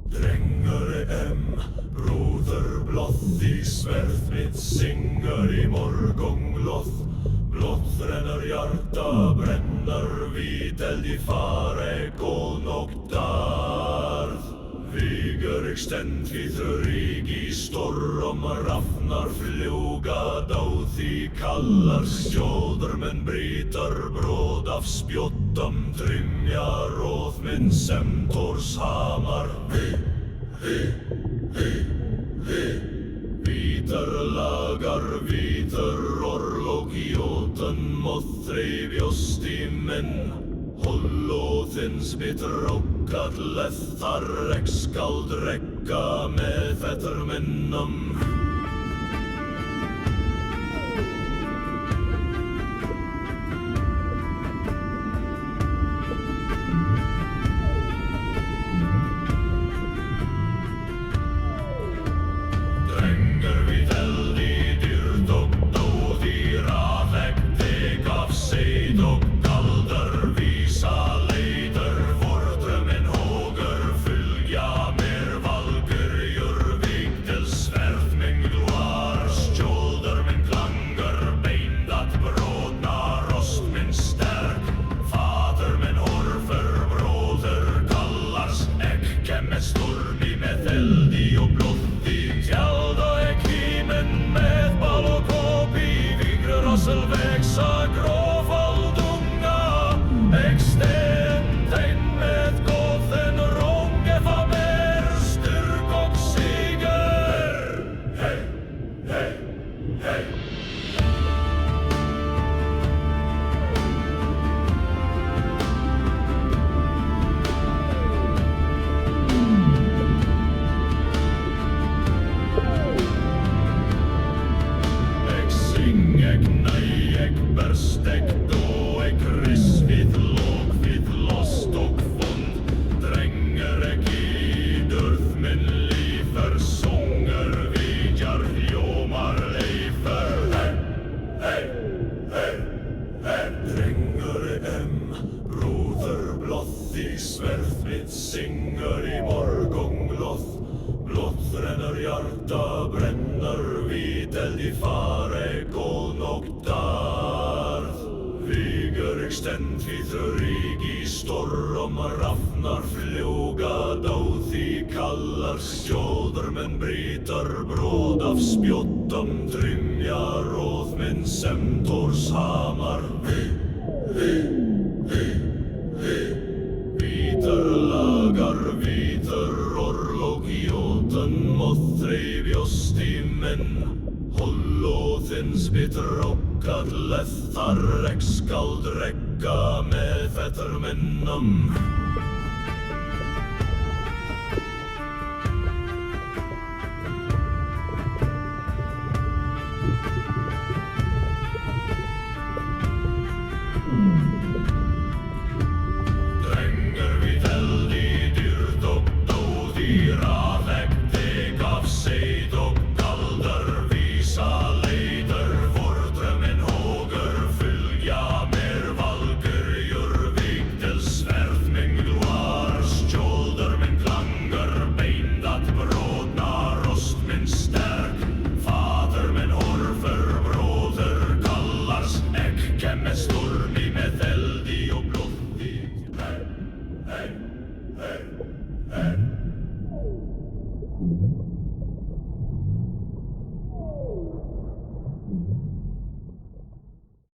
Drengur brúðurbloð í sverð mitt syngur í morgongloð. Blóð rennur hjarta, brennar víteld í fare góð nótt darð. Vigör stend við rík í storm, rafnar fljúga dáð í kallar skjóður, menn brítar bróð af spjóttum, trymja róð minn sem Thors hamar. Vítar lagar, vítar orlog, jótan mothreif josti minn. Hollóðins bitrókað leðar, skald rekka með fetter minnum. Drengur við eld í dýrð og dóð í rafegdi, gaf seid og galdar, vísa leiðar, vordrömmin hógur, fylgja mér valkyrjur, vigdel sverð minn gloar, skjóldur minn klangar, beindat brotna, rost minn sterk, fader minn horfur, bróður kallars, ekki með stormi, með eldi og blóði, tjalda ekkimen með ball og kåpi, vigre rassel växa gråfaldunga, extend inn med gåten rånge famer, styrk og siger. Hei, hei, hei. Ek nei, ek berst, ek då, ek riss við låg, við lost og vond. Drenger ek i dörð minn lífer, sånger vidjar, ljómar leifer. Hei, hei, hei, hei. Drenger brúðurbloð í sverð mitt syngur í morgongloð. Blóð rennur hjarta, brennar víteld í fare góð nótt darð. Vigör stend við rík í storm, rafnar fljúga dáð í kallar skjóður, menn brítar bróð af spjóttum, trymja róð minn sem Thors hamar. Vítar lagar, vítar orlog, jótan mothreif josti minn. Hollóðins bitrókað leðar, skald rekka með fetter minnum. Drengur við eld í dýrð og dóð í rafegdi, gaf seid og galdar, vísa leiðar, vordrömmin hógur, fylgja mér valkyrjur, vigdel sverð minn gloar, skjóldur minn klangar, beindat brotna, rost minn sterk, fader minn horfur, bróður kallars, ekki með stormi, með eldi og blóði. Hei, hei, hei, hei.